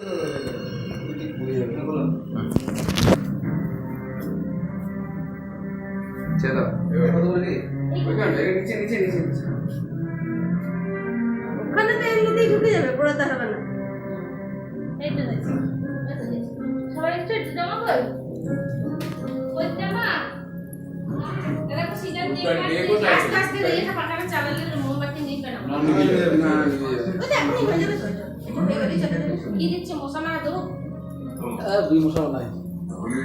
चलो नीचे नीचे नीचे ওখানে তো এমনিতেই ঢুকে যাবে, পড়াতে হবে না। এই তো দেখছি সবাই একটু জামা কর ওই জামা এরা তো সিজন দিয়ে আস্তে আস্তে এটা পাকাটা চালালে মোমবাতি নিবে না না ওই তো এখনই হয়ে যাবে। তো এটা বেগলি চলে যাবে। কি দিচ্ছে মশা মারা তো দুই মশা নাই তাহলে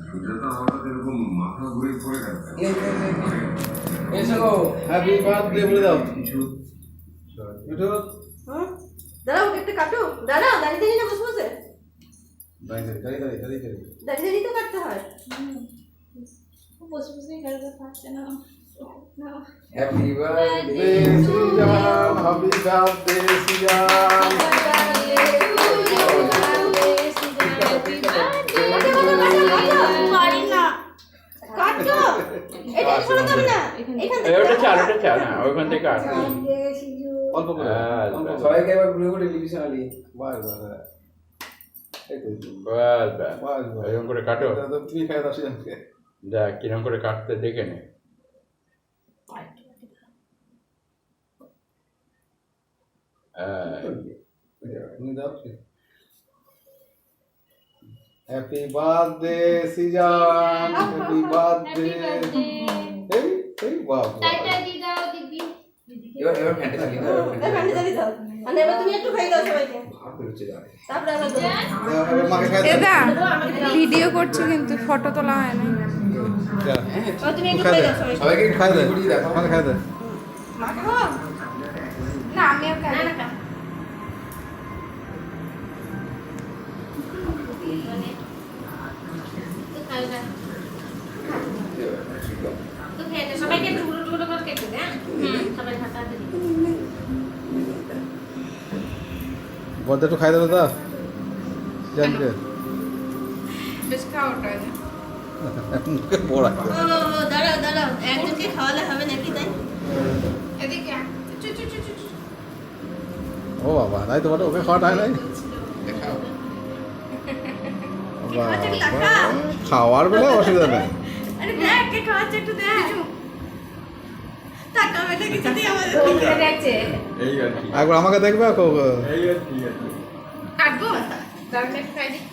সুজাতা হঠাৎ এরকম মাথা ঘুরে পড়ে গেল এসো হ্যাপি বার্থডে বলে দাও কিছু একটু দাঁড়াও একটা কাটো, দাঁড়াও দাঁড়িয়ে দাঁড়িয়ে না বসে বসে দাঁড়িয়ে দাঁড়িয়ে তো কাটতে হয়। বসে বসে কাটতে পারছে না। Happy birthday Sijan happy birthday Sijan পারি না কাটো, এটা ছোট দাও না, এখান থেকে ওটা চাল না ওইখান থেকে আর অল্প করে সবাইকে একবার ঘুরে ঘুরে ডিভিশনালি বাস বাস এই তো বাস বাস এরকম করে কাটো তো তুমি খাই দাও সিজানকে দেখ কিরকম করে কাটতে দেখে নে তুমি দাও happy birthday Sijan happy birthday এই এই বাবা টাটা দি দাও দিদি। এবার ফ্যান্টে থাকি না এই ফ্যান্ডে দাঁড়িয়ে দাও। আর এবার তুমি একটু খাই দাও সবাইকে, ভাব বেরোচ্ছে যাবে তারপরে আমরা দেবো। এবার মাকে খাই দাও দাদা ভিডিও করছি কিন্তু ফটো তোলা হয় না। ও তুমি একটু খাই দাও সবাইকে। সবাইকে খাই দে ঘুরিয়ে দেখো মাকে খাই দে মা খাও না আমিও খাই না না তো খাই না। তো খেয়ে নে, সবাইকে একটু টুকরো টুকরো করে কেটে দে। সবাই খাতা দিই। বলতে একটু খাই দাও দাদা সিজানকে বেশ খাওয়াটা মুখে বড় ও দাঁড়াও দাঁড়াও, একজনকে খাওয়ালে হবে নাকি তাই? এদিকে চু চু চু চু চু। ও বাবা তাই তোমার ওকে খাওয়াটা হয় নাই খাওয়াচ্ছে কি কাকা? খাওয়ার বেলা অসুবিধা নাই আরে দেখ কে খাওয়াচ্ছে একটু দেখ। টাকা বেটা কিছু দিয়ে আমাদের দেখছে। এই আর কি একবার আমাকে দেখবে এই আর কি কাটবো তারপরে খাই দিই।